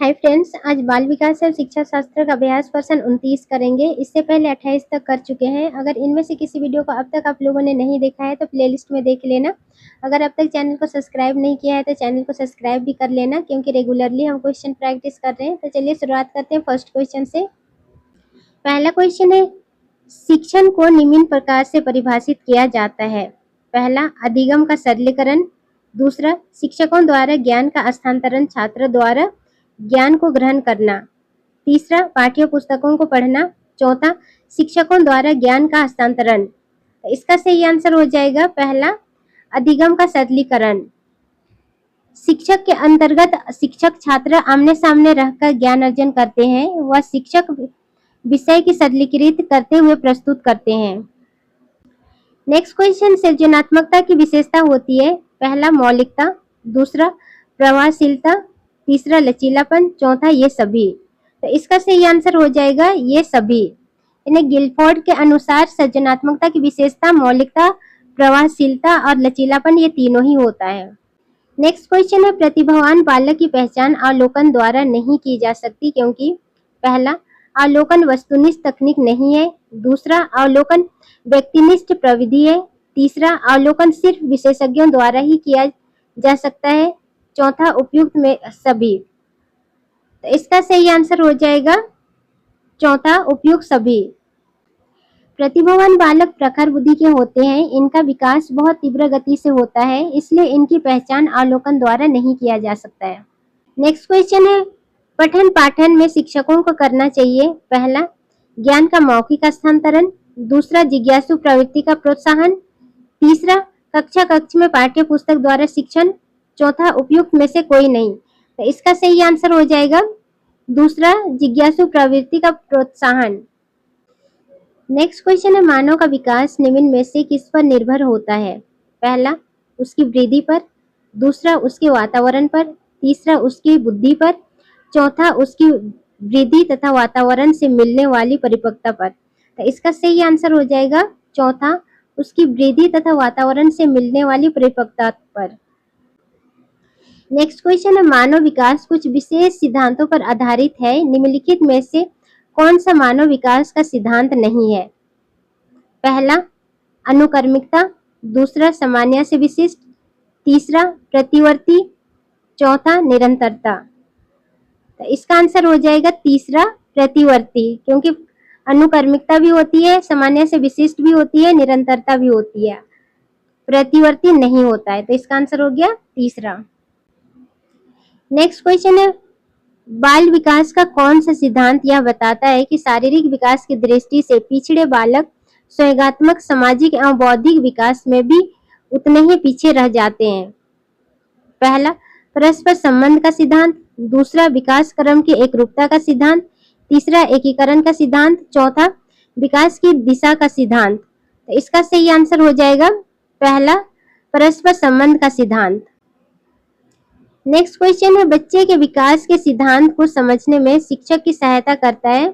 Hi friends, आज बाल विकास और शिक्षा शास्त्र का अभ्यास प्रश्न 29 करेंगे। इससे पहले 28 तक कर चुके हैं। अगर इनमें से किसी वीडियो को अब तक आप लोगों ने नहीं देखा है तो प्लेलिस्ट में देख लेना। अगर अब तक चैनल को सब्सक्राइब नहीं किया है तो चैनल को सब्सक्राइब भी कर लेना, क्योंकि रेगुलरली हम क्वेश्चन प्रैक्टिस कर रहे हैं। तो चलिए शुरुआत करते हैं फर्स्ट क्वेश्चन से। पहला क्वेश्चन है, शिक्षण को निम्न प्रकार से परिभाषित किया जाता है। पहला, अधिगम का सरलीकरण। दूसरा, शिक्षकों द्वारा ज्ञान का हस्तांतरण, छात्र द्वारा ज्ञान को ग्रहण करना। तीसरा, पाठ्य पुस्तकों को पढ़ना। चौथा, शिक्षकों द्वारा ज्ञान का हस्तांतरण। इसका सही आंसर हो जाएगा पहला, अधिगम का सरलीकरण। शिक्षक के अंतर्गत शिक्षक छात्र आमने सामने रहकर ज्ञान अर्जन करते हैं। वह शिक्षक विषय की सरलीकृत करते हुए प्रस्तुत करते हैं। नेक्स्ट क्वेश्चन, सृजनात्मकता की विशेषता होती है। पहला, मौलिकता। दूसरा, प्रभावशीलता। तीसरा, लचीलापन। चौथा, ये सभी। तो इसका सही आंसर हो जाएगा ये सभी। इन्हें गिलफोर्ड के अनुसार सृजनात्मकता की विशेषता मौलिकता, प्रभावशीलता और लचीलापन, ये तीनों ही होता है। नेक्स्ट क्वेश्चन है, प्रतिभावान बालक की पहचान अवलोकन द्वारा नहीं की जा सकती, क्योंकि पहला, अवलोकन वस्तुनिष्ठ तकनीक नहीं है। दूसरा, अवलोकन व्यक्तिनिष्ठ प्रविधि है। तीसरा, अवलोकन सिर्फ विशेषज्ञों द्वारा ही किया जा सकता है। चौथा, उपयुक्त में सभी। तो इसका सही आंसर हो जाएगा चौथा, उपयुक्त सभी। प्रतिभावान बालक प्रखर बुद्धि के होते हैं। इनका विकास बहुत तीव्र गति से होता है, इसलिए इनकी पहचान अवलोकन द्वारा नहीं किया जा सकता है। नेक्स्ट क्वेश्चन है, पठन पाठन में शिक्षकों को करना चाहिए। पहला, ज्ञान का मौखिक हस्तांतरण। दूसरा, जिज्ञासु प्रवृत्ति का प्रोत्साहन। तीसरा, कक्षा कक्ष में पाठ्य पुस्तक द्वारा शिक्षण। चौथा, उपयुक्त में से कोई नहीं। तो इसका सही आंसर हो जाएगा दूसरा, जिज्ञासु प्रवृत्ति का प्रोत्साहन। नेक्स्ट क्वेश्चन है, मानव का विकास निम्न में से किस पर निर्भर होता है। पहला, उसकी वृद्धि पर। दूसरा, उसके वातावरण पर। तीसरा, उसकी बुद्धि पर। चौथा, उसकी वृद्धि तथा वातावरण से मिलने वाली परिपक्वता पर। तो इसका सही आंसर हो जाएगा चौथा, उसकी वृद्धि तथा वातावरण से मिलने वाली परिपक्वता पर। नेक्स्ट क्वेश्चन है, मानव विकास कुछ विशेष सिद्धांतों पर आधारित है। निम्नलिखित में से कौन सा मानव विकास का सिद्धांत नहीं है। पहला, अनुक्रमिकता। दूसरा, सामान्य से विशिष्ट। तीसरा, प्रतिवर्ती। चौथा, निरंतरता। तो इसका आंसर हो जाएगा तीसरा, प्रतिवर्ती, क्योंकि अनुक्रमिकता भी होती है, सामान्य से विशिष्ट भी होती है, निरंतरता भी होती है, प्रतिवर्ती नहीं होता है। तो इसका आंसर हो गया तीसरा। नेक्स्ट क्वेश्चन है, बाल विकास का कौन सा सिद्धांत यह बताता है कि शारीरिक विकास की दृष्टि से पिछड़े बालक संवेगात्मक, सामाजिक एवं बौद्धिक विकास में भी उतने ही पीछे रह जाते हैं। पहला, परस्पर संबंध का सिद्धांत। दूसरा, विकास क्रम की एकरूपता का सिद्धांत। तीसरा, एकीकरण का सिद्धांत। चौथा, विकास की दिशा का सिद्धांत। तो इसका सही आंसर हो जाएगा पहला, परस्पर संबंध का सिद्धांत। नेक्स्ट क्वेश्चन है, बच्चे के विकास के सिद्धांत को समझने में शिक्षक की सहायता करता है।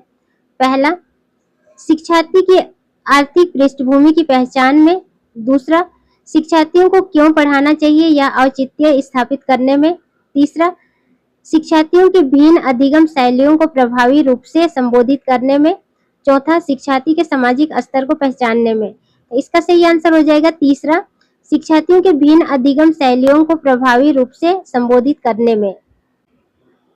पहला, शिक्षार्थी की आर्थिक पृष्ठभूमि की पहचान में। दूसरा, शिक्षार्थियों को क्यों पढ़ाना चाहिए या औचित्य स्थापित करने में। तीसरा, शिक्षार्थियों के भिन्न अधिगम शैलियों को प्रभावी रूप से संबोधित करने में। चौथा, शिक्षार्थी के सामाजिक स्तर को पहचानने में। तो इसका सही आंसर हो जाएगा तीसरा, शिक्षार्थियों के भिन्न अधिगम शैलियों को प्रभावी रूप से संबोधित करने में।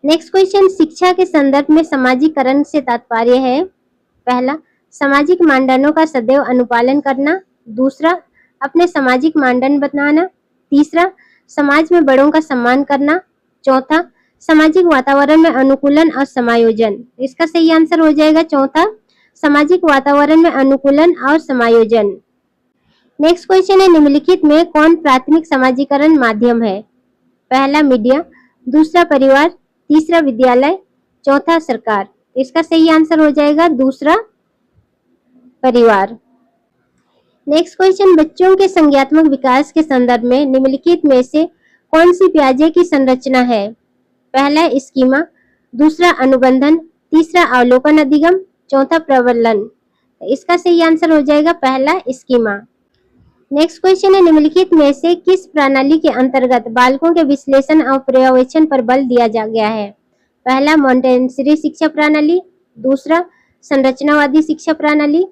नेक्स्ट क्वेश्चन, शिक्षा के संदर्भ में सामाजिकरण से तात्पर्य है। पहला, सामाजिक मानदंडों का सदैव अनुपालन करना। दूसरा, अपने सामाजिक मानदंड बनाना। तीसरा, समाज में बड़ों का सम्मान करना। चौथा, सामाजिक वातावरण में अनुकूलन और समायोजन। इसका सही आंसर हो जाएगा चौथा, सामाजिक वातावरण में अनुकूलन और समायोजन। नेक्स्ट क्वेश्चन है, निम्नलिखित में कौन प्राथमिक सामाजिकरण माध्यम है। पहला, मीडिया। दूसरा, परिवार। तीसरा, विद्यालय। चौथा, सरकार। इसका सही आंसर हो जाएगा दूसरा, परिवार। नेक्स्ट क्वेश्चन, बच्चों के संज्ञात्मक विकास के संदर्भ में निम्नलिखित में से कौन सी पियाजे की संरचना है। पहला, स्कीमा। दूसरा, अनुबंधन। तीसरा, अवलोकन अधिगम। चौथा, प्रबंधन। इसका सही आंसर हो जाएगा पहला, स्कीमा। नेक्स्ट क्वेश्चन है, निम्नलिखित में से किस प्रणाली के अंतर्गत बालकों के विश्लेषण और पर्यवेक्षण पर बल दिया जा गया है। पहला मॉन्टेसरी शिक्षा प्रणाली, दूसरा संरचनावादी शिक्षा प्रणाली,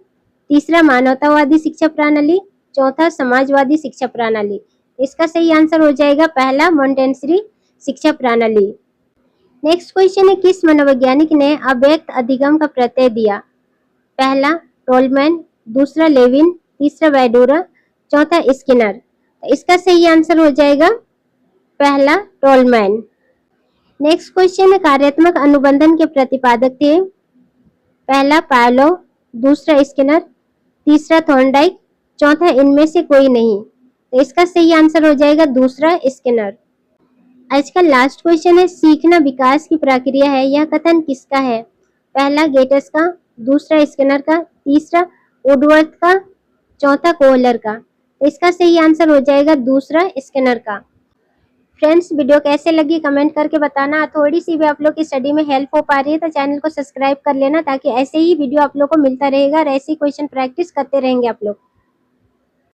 तीसरा मानवतावादी शिक्षा प्रणाली, चौथा समाजवादी शिक्षा प्रणाली। इसका सही आंसर हो जाएगा पहला मॉन्टेसरी शिक्षा प्रणाली। नेक्स्ट क्वेश्चन है, किस मनोवैज्ञानिक ने अव्यक्त अधिगम का प्रत्यय दिया? पहला टोलमैन, दूसरा लेविन, तीसरा बैडूरा, चौथा स्किनर। तो इसका सही आंसर हो जाएगा पहला टोलमैन। नेक्स्ट क्वेश्चन है, कार्यात्मक अनुबंधन के प्रतिपादक थे? पहला पावलोव, दूसरा स्किनर, तीसरा थॉर्नडाइक, चौथा इनमें से कोई नहीं। तो इसका सही आंसर हो जाएगा दूसरा स्किनर। आज का लास्ट क्वेश्चन है, सीखना विकास की प्रक्रिया है, यह कथन किसका है? पहला गेटस का, दूसरा स्किनर का, तीसरा वुडवर्थ का, चौथा कोहलर का। तो इसका सही आंसर हो जाएगा दूसरा स्किनर का। फ्रेंड्स, वीडियो कैसे लगी कमेंट करके बताना। थोड़ी सी भी आप लोग की स्टडी में हेल्प हो पा रही है तो चैनल को सब्सक्राइब कर लेना, ताकि ऐसे ही वीडियो आप लोग को मिलता रहेगा और ऐसे ही क्वेश्चन प्रैक्टिस करते रहेंगे आप लोग।